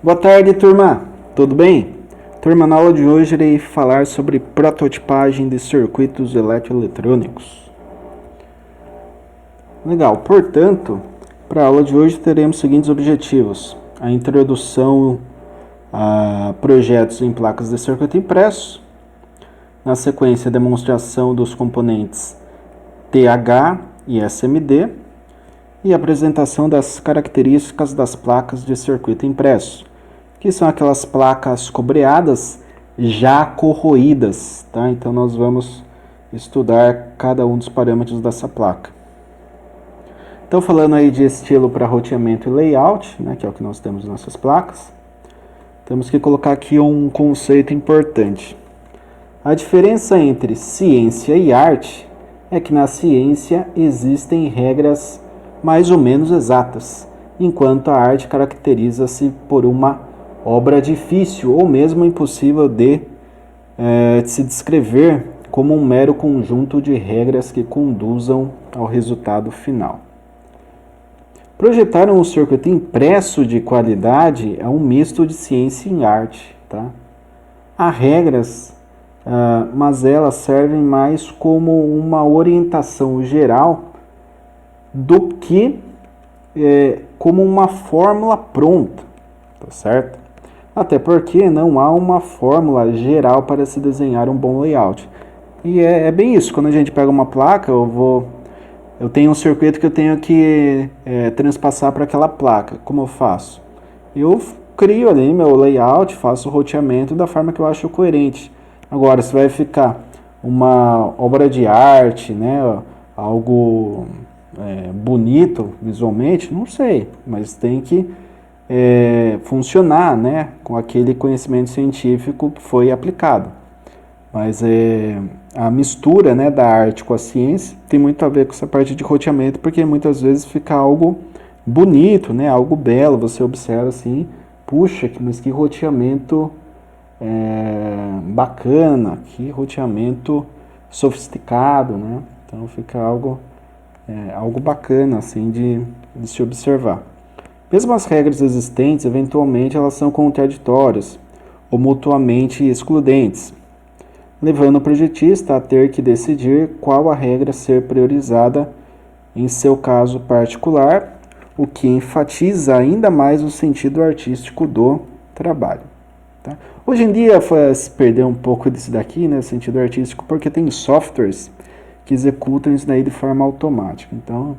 Boa tarde, turma. Tudo bem? Turma, na aula de hoje irei falar sobre prototipagem de circuitos eletroeletrônicos. Legal. Portanto, para a aula de hoje teremos os seguintes objetivos: a introdução a projetos em placas de circuito impresso, na sequência a demonstração dos componentes TH e SMD e a apresentação das características das placas de circuito impresso, que são aquelas placas cobreadas já corroídas, tá? Então nós vamos estudar cada um dos parâmetros dessa placa. Então, falando aí de estilo para roteamento e layout, né, que é o que nós temos nessas placas, temos que colocar aqui um conceito importante. A diferença entre ciência e arte é que na ciência existem regras mais ou menos exatas, enquanto a arte caracteriza-se por uma obra difícil ou mesmo impossível de se descrever como um mero conjunto de regras que conduzam ao resultado final. Projetar um circuito impresso de qualidade é um misto de ciência e arte. Tá? Há regras, mas elas servem mais como uma orientação geral do que como uma fórmula pronta, tá certo? Até porque não há uma fórmula geral para se desenhar um bom layout. E é bem isso, quando a gente pega uma placa, eu tenho um circuito que eu tenho que transpassar para aquela placa. Como eu faço? Eu crio ali meu layout, faço o roteamento da forma que eu acho coerente. Agora, se vai ficar uma obra de arte, né, algo bonito visualmente, não sei, mas tem que funcionar, né, com aquele conhecimento científico que foi aplicado. Mas a mistura, né, da arte com a ciência tem muito a ver com essa parte de roteamento, porque muitas vezes fica algo bonito, né, algo belo, você observa assim, puxa, mas que roteamento bacana, que roteamento sofisticado, né? Então fica algo bacana assim de se observar. Mesmo as regras existentes, eventualmente elas são contraditórias ou mutuamente excludentes, levando o projetista a ter que decidir qual a regra ser priorizada em seu caso particular, o que enfatiza ainda mais o sentido artístico do trabalho. Tá? Hoje em dia se perdeu um pouco disso daqui, né, sentido artístico, porque tem softwares que executam isso daí de forma automática. Então,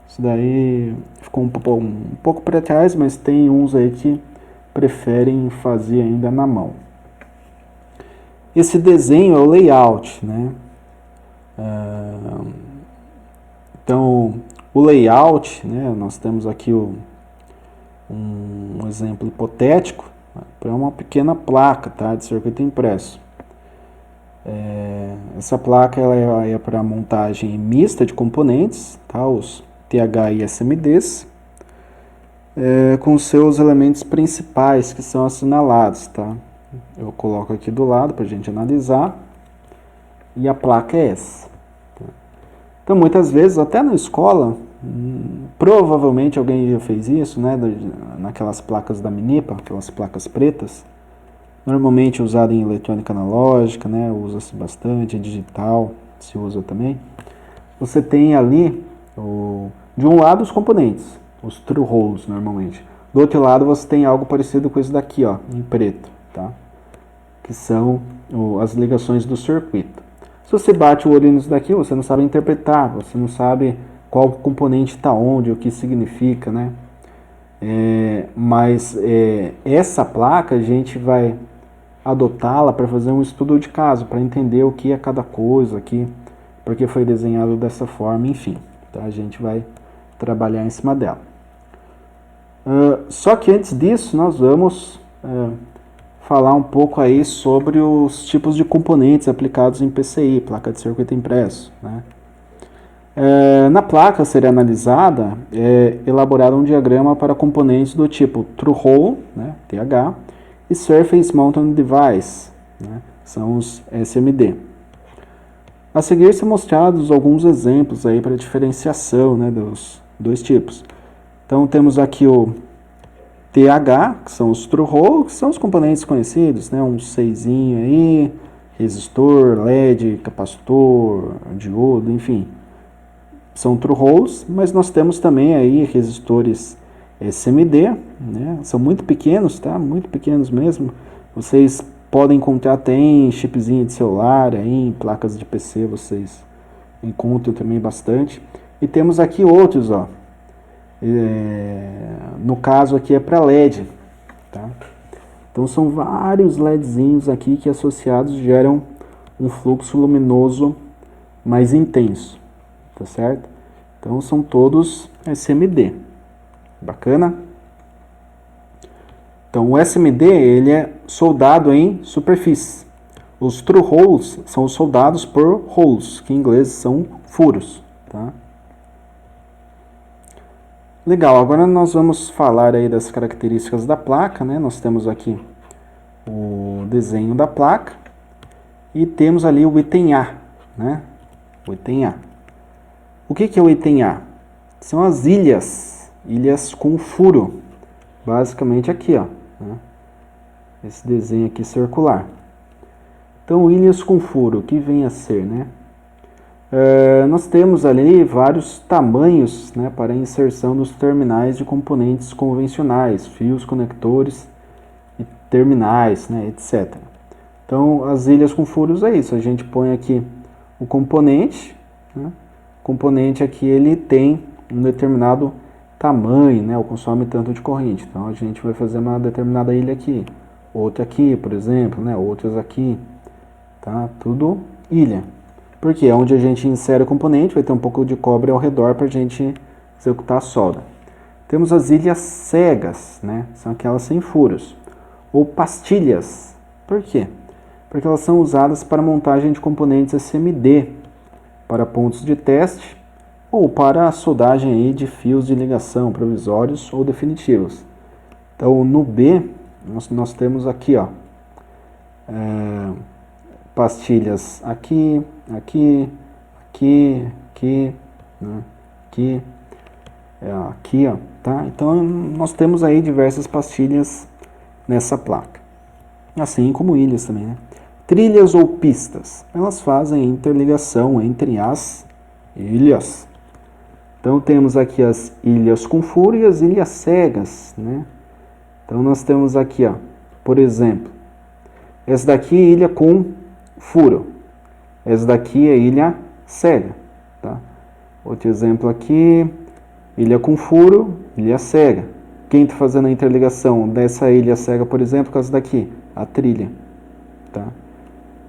isso daí ficou um pouco para trás, mas tem uns aí que preferem fazer ainda na mão. Esse desenho é o layout, né? Então, o layout, né, nós temos aqui um exemplo hipotético para uma pequena placa, tá, de circuito impresso. Essa placa ela é para montagem mista de componentes, tá, os TH e SMDs, com seus elementos principais que são assinalados. Tá? Eu coloco aqui do lado para a gente analisar, e a placa é essa. Tá? Então, muitas vezes, até na escola, provavelmente alguém já fez isso, né, naquelas placas da Minipa, aquelas placas pretas, normalmente usada em eletrônica analógica, né, usa-se bastante, digital se usa também. Você tem ali, de um lado, os componentes, os through holes normalmente. Do outro lado você tem algo parecido com isso daqui, ó, em preto, tá? Que são as ligações do circuito. Se você bate o olho nisso daqui, você não sabe interpretar, você não sabe qual componente está onde, o que significa, né? Mas essa placa a gente vai adotá-la para fazer um estudo de caso, para entender o que é cada coisa aqui, porque foi desenhado dessa forma, enfim. Tá? A gente vai trabalhar em cima dela. Só que antes disso, nós vamos falar um pouco aí sobre os tipos de componentes aplicados em PCI, placa de circuito impresso. Né? Na placa a ser analisada, é elaborado um diagrama para componentes do tipo Through Hole, né, TH, e Surface Mounted Device, né, são os SMD. A seguir são mostrados alguns exemplos aí para diferenciação, né, dos dois tipos. Então temos aqui o TH, que são os True Hole, que são os componentes conhecidos, né? Um 6 aí, resistor, LED, capacitor, diodo, enfim. São True Holes, mas nós temos também aí resistores SMD, né? São muito pequenos, tá? Muito pequenos mesmo. Vocês podem encontrar até em chipzinho de celular, aí, em placas de PC, vocês encontram também bastante. E temos aqui outros, ó. No caso aqui é para LED, tá? Então são vários LEDzinhos aqui que associados geram um fluxo luminoso mais intenso, tá certo? Então são todos SMD, bacana? Então o SMD ele é soldado em superfície. Os True Holes são soldados por holes, que em inglês são furos, tá? Legal, agora nós vamos falar aí das características da placa, né? Nós temos aqui o desenho da placa e temos ali o item A, né? O item A. O que é o item A? São as ilhas com furo, basicamente aqui, ó, né? Esse desenho aqui circular. Então, ilhas com furo, o que vem a ser, né? Nós temos ali vários tamanhos, né, para a inserção dos terminais de componentes convencionais, fios, conectores e terminais, né, etc. Então, as ilhas com furos é isso. A gente põe aqui o componente, né? O componente aqui ele tem um determinado tamanho, né, ou consome tanto de corrente. Então, a gente vai fazer uma determinada ilha aqui, outra aqui, por exemplo, né, outras aqui, tá? Tudo ilha. Porque onde a gente insere o componente vai ter um pouco de cobre ao redor para a gente executar a solda. Temos as ilhas cegas, né? São aquelas sem furos. Ou pastilhas. Por quê? Porque elas são usadas para montagem de componentes SMD, para pontos de teste, ou para a soldagem aí de fios de ligação provisórios ou definitivos. Então no B, nós temos aqui, ó, pastilhas aqui, aqui, aqui, aqui, né? Aqui, aqui, ó, tá? Então nós temos aí diversas pastilhas nessa placa, assim como ilhas também, né? Trilhas ou pistas, elas fazem interligação entre as ilhas. Então temos aqui as ilhas com furo e as ilhas cegas, né? Então nós temos aqui, ó, por exemplo, essa daqui é ilha com furo. Essa daqui é ilha cega, tá? Outro exemplo aqui, ilha com furo, ilha cega. Quem está fazendo a interligação dessa ilha cega, por exemplo, com essa daqui? A trilha, tá?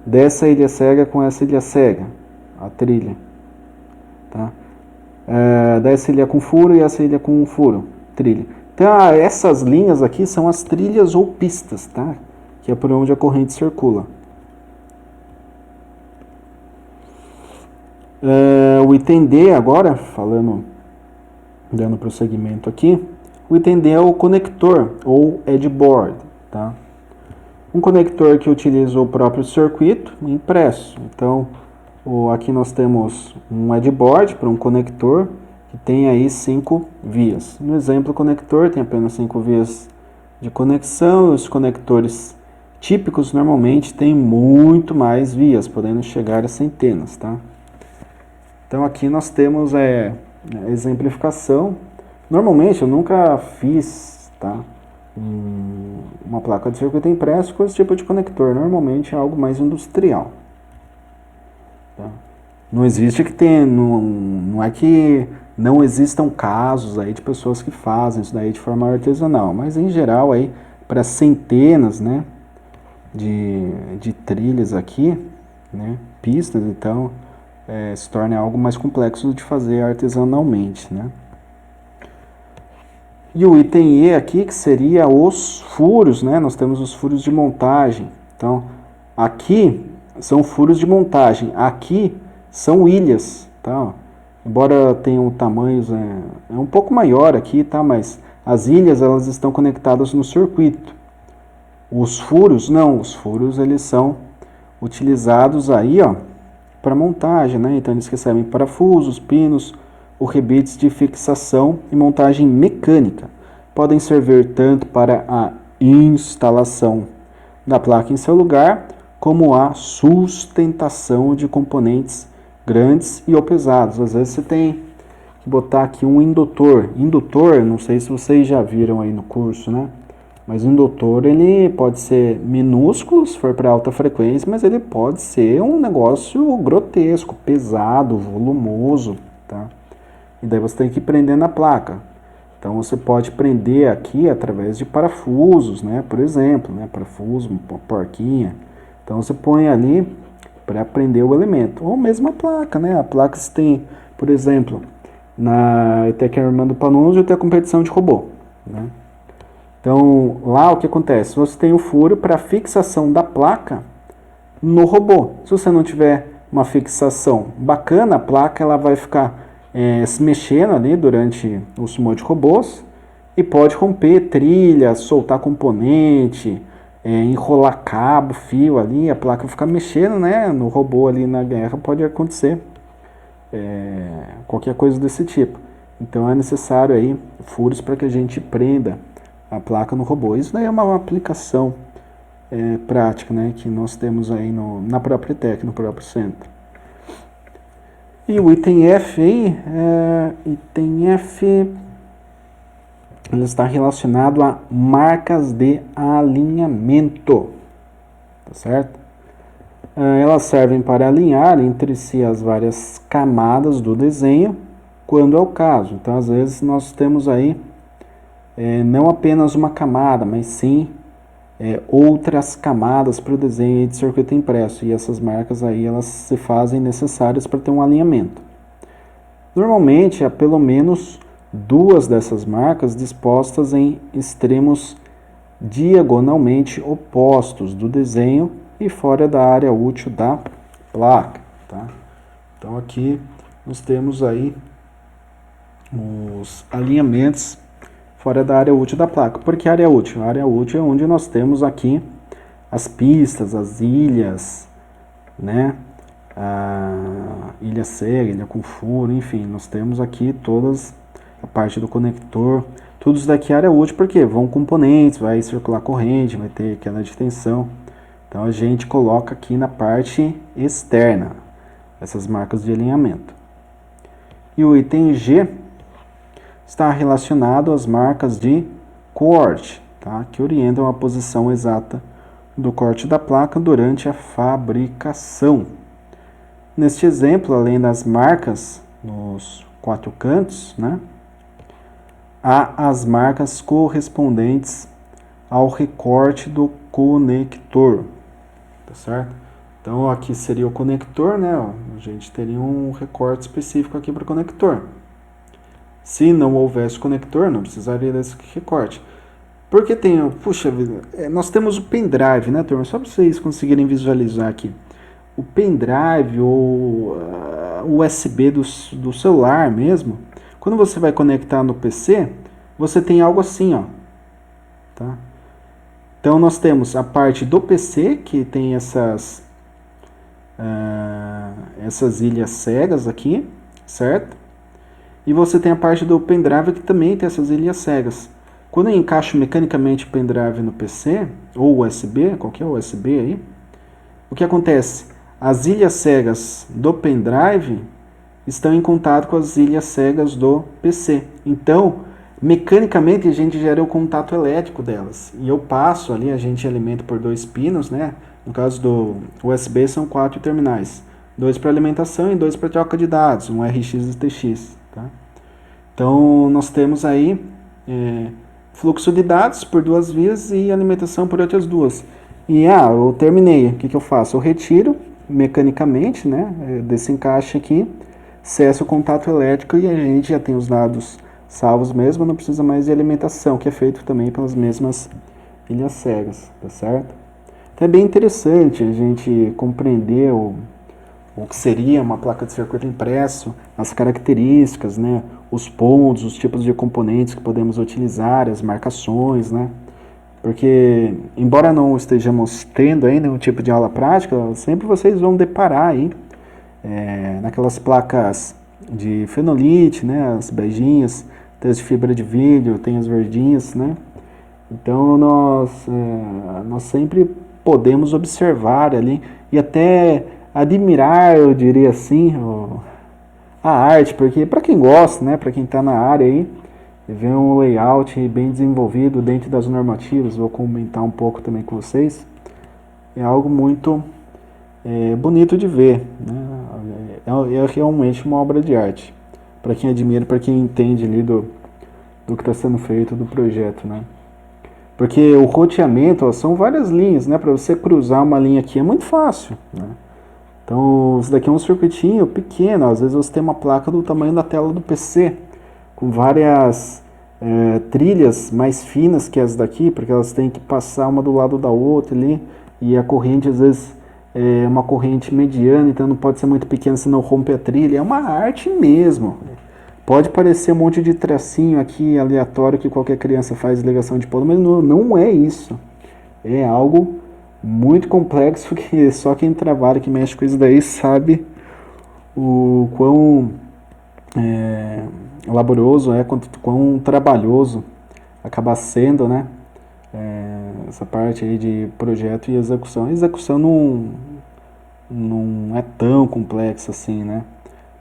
Dessa ilha cega com essa ilha cega, a trilha, tá? Dessa ilha com furo e essa ilha com furo, trilha. Então, essas linhas aqui são as trilhas ou pistas, tá? Que é por onde a corrente circula. O item D agora, dando prosseguimento aqui, o item D é o conector ou headboard, tá? Um conector que utiliza o próprio circuito impresso. Então, aqui nós temos um headboard para um conector que tem aí 5 vias. No exemplo, o conector tem apenas 5 vias de conexão. Os conectores típicos normalmente têm muito mais vias, podendo chegar a centenas, tá? Então aqui nós temos a exemplificação. Normalmente eu nunca fiz, tá, uma placa de circuito impresso com esse tipo de conector. Normalmente é algo mais industrial, tá? Não existe que tenha, não é que não existam casos aí de pessoas que fazem isso daí de forma artesanal, mas em geral aí para centenas, né, de trilhas aqui, né, pistas, então se torna algo mais complexo de fazer artesanalmente, né? E o item E aqui, que seria os furos, né? Nós temos os furos de montagem. Então, aqui são furos de montagem, aqui são ilhas, tá? Embora tenham tamanhos, é um pouco maior aqui, tá? Mas as ilhas, elas estão conectadas no circuito. Os furos, não. Os furos, eles são utilizados aí, ó, para montagem, né? Então eles recebem parafusos, pinos ou rebites de fixação e montagem mecânica. podem servir tanto para a instalação da placa em seu lugar, como a sustentação de componentes grandes e ou pesados. Às vezes você tem que botar aqui um indutor. Indutor, não sei se vocês já viram aí no curso, né? Mas o indutor, ele pode ser minúsculo, se for para alta frequência, mas ele pode ser um negócio grotesco, pesado, volumoso, tá? E daí você tem que prender na placa. Então você pode prender aqui através de parafusos, né? Por exemplo, né? Parafuso, uma porquinha. Então você põe ali para prender o elemento. Ou mesmo a placa, né? A placa você tem, por exemplo, na ETEC Armando Panunzio tem a competição de robô, né? Então lá o que acontece? Você tem o furo para fixação da placa no robô. Se você não tiver uma fixação bacana, a placa ela vai ficar se mexendo ali durante o sumo de robôs e pode romper trilha, soltar componente, enrolar cabo, fio ali, a placa ficar mexendo, né, no robô ali na guerra, pode acontecer qualquer coisa desse tipo. Então é necessário aí furos para que a gente prenda a placa no robô. Isso daí é uma aplicação prática, né, que nós temos aí na própria ETEC, no próprio centro. E o item F aí, item F, ele está relacionado a marcas de alinhamento, tá certo? Elas servem para alinhar entre si as várias camadas do desenho, quando é o caso. Então, às vezes, nós temos aí não apenas uma camada, mas sim outras camadas para o desenho de circuito impresso, e essas marcas aí elas se fazem necessárias para ter um alinhamento. Normalmente há pelo menos duas dessas marcas dispostas em extremos diagonalmente opostos do desenho e fora da área útil da placa, tá? Então aqui nós temos aí os alinhamentos fora da área útil da placa. Por que área útil? A área útil é onde nós temos aqui as pistas, as ilhas, né? A ilha cega, ilha com furo, enfim, nós temos aqui todas a parte do conector. Tudo isso daqui é área útil porque vão componentes, vai circular corrente, vai ter queda de tensão. Então a gente coloca aqui na parte externa essas marcas de alinhamento. E o item G está relacionado às marcas de corte, tá? Que orientam a posição exata do corte da placa durante a fabricação. Neste exemplo, além das marcas nos quatro cantos, né, há as marcas correspondentes ao recorte do conector, tá certo? Então aqui seria o conector, né? A gente teria um recorte específico aqui para o conector. Se não houvesse conector, não precisaria desse recorte. Porque tem, puxa vida, nós temos o pendrive, né, turma? Só para vocês conseguirem visualizar aqui. O pendrive ou o USB do celular mesmo, quando você vai conectar no PC, você tem algo assim, ó. Tá? Então nós temos a parte do PC, que tem essas ilhas cegas aqui, certo? E você tem a parte do pendrive que também tem essas ilhas cegas. Quando eu encaixo mecanicamente o pendrive no PC, ou USB, qualquer USB aí, o que acontece? As ilhas cegas do pendrive estão em contato com as ilhas cegas do PC. Então, mecanicamente a gente gera o contato elétrico delas. E eu passo ali, a gente alimenta por 2 pinos, né? No caso do USB são 4 terminais. 2 para alimentação e 2 para troca de dados, um RX e TX. Tá? Então, nós temos aí fluxo de dados por 2 vias e alimentação por outras 2. E, eu terminei, o que eu faço? Eu retiro mecanicamente, né, desse encaixe aqui, cesso o contato elétrico e a gente já tem os dados salvos mesmo, não precisa mais de alimentação, que é feito também pelas mesmas ilhas cegas, tá certo? Então é bem interessante a gente compreender o que seria uma placa de circuito impresso, as características, né, os pontos, os tipos de componentes que podemos utilizar, as marcações, né, porque embora não estejamos tendo ainda um tipo de aula prática, sempre vocês vão deparar aí naquelas placas de fenolite, né, as beijinhas, texto de fibra de vídeo, tem as verdinhas, né? Então nós sempre podemos observar ali e até admirar, eu diria assim, a arte, porque para quem gosta, né, para quem está na área aí, ver um layout bem desenvolvido dentro das normativas, vou comentar um pouco também com vocês, é algo muito bonito de ver, né? É realmente uma obra de arte, para quem admira, para quem entende ali do que está sendo feito, do projeto, né? Porque o roteamento, ó, são várias linhas, né? Para você cruzar uma linha aqui é muito fácil, né? Então, isso daqui é um circuitinho pequeno, às vezes você tem uma placa do tamanho da tela do PC, com várias trilhas mais finas que as daqui, porque elas têm que passar uma do lado da outra ali, e a corrente às vezes é uma corrente mediana, então não pode ser muito pequena, senão rompe a trilha. É uma arte mesmo. Pode parecer um monte de tracinho aqui aleatório que qualquer criança faz ligação de polo, mas não é isso. É algo muito complexo que só quem trabalha, que mexe com isso daí, sabe o quão laboroso é, quão trabalhoso acaba sendo, né? Essa parte aí de projeto e execução. A execução não é tão complexa assim, né?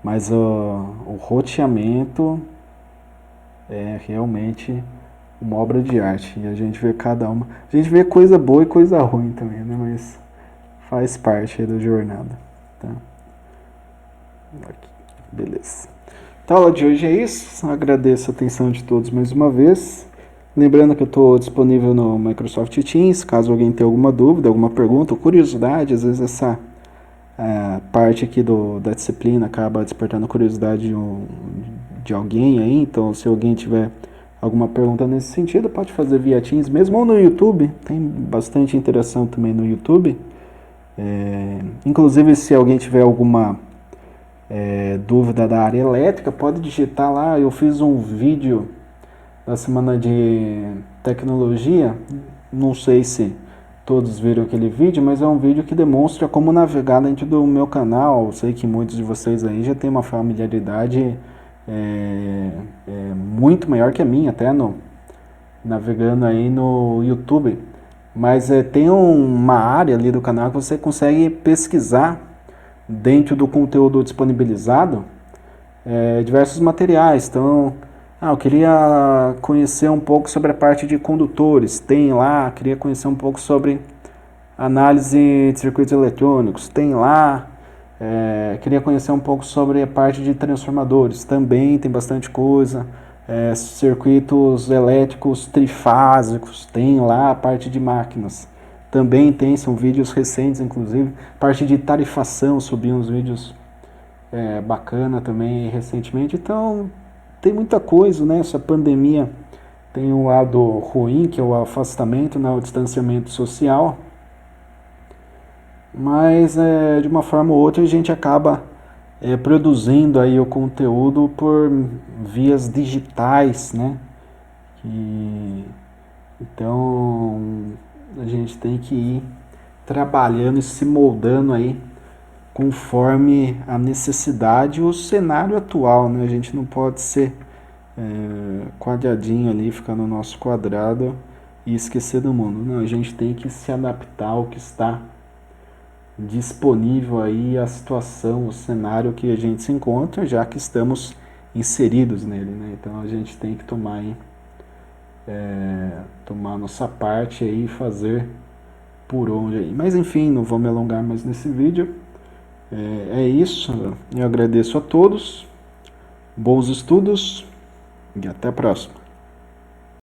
Mas o roteamento é realmente uma obra de arte. E a gente vê cada uma. A gente vê coisa boa e coisa ruim também, né? Mas faz parte aí da jornada. Tá? Aqui. Beleza. Então, a aula de hoje é isso. Agradeço a atenção de todos mais uma vez. Lembrando que eu estou disponível no Microsoft Teams, caso alguém tenha alguma dúvida, alguma pergunta ou curiosidade. Às vezes essa parte aqui da disciplina acaba despertando curiosidade de alguém aí. Então, se alguém tiver alguma pergunta nesse sentido, pode fazer via Teams mesmo, ou no YouTube. Tem bastante interação também no YouTube. Inclusive, se alguém tiver alguma dúvida da área elétrica, pode digitar lá. Eu fiz um vídeo da semana de tecnologia, não sei se todos viram aquele vídeo, mas é um vídeo que demonstra como navegar dentro do meu canal. Eu sei que muitos de vocês aí já tem uma familiaridade muito maior que a minha, até navegando aí no YouTube. Mas tem uma área ali do canal que você consegue pesquisar dentro do conteúdo disponibilizado diversos materiais. Então, eu queria conhecer um pouco sobre a parte de condutores, tem lá. Queria conhecer um pouco sobre análise de circuitos eletrônicos, tem lá. Queria conhecer um pouco sobre a parte de transformadores, também tem bastante coisa. Circuitos elétricos trifásicos, tem lá. A parte de máquinas também tem, são vídeos recentes, inclusive. Parte de tarifação, subi uns vídeos bacana também recentemente. Então, tem muita coisa, né? Essa pandemia tem um lado ruim, que é o afastamento, né? O distanciamento social. Mas, de uma forma ou outra, a gente acaba produzindo aí o conteúdo por vias digitais, né? Então, a gente tem que ir trabalhando e se moldando aí conforme a necessidade e o cenário atual, né? A gente não pode ser quadradinho ali, ficar no nosso quadrado e esquecer do mundo. Não, a gente tem que se adaptar ao que está disponível aí, a situação, o cenário que a gente se encontra, já que estamos inseridos nele, né? Então a gente tem que tomar a nossa parte aí e fazer por onde aí. Mas enfim, não vou me alongar mais nesse vídeo. É isso, eu agradeço a todos, bons estudos e até a próxima.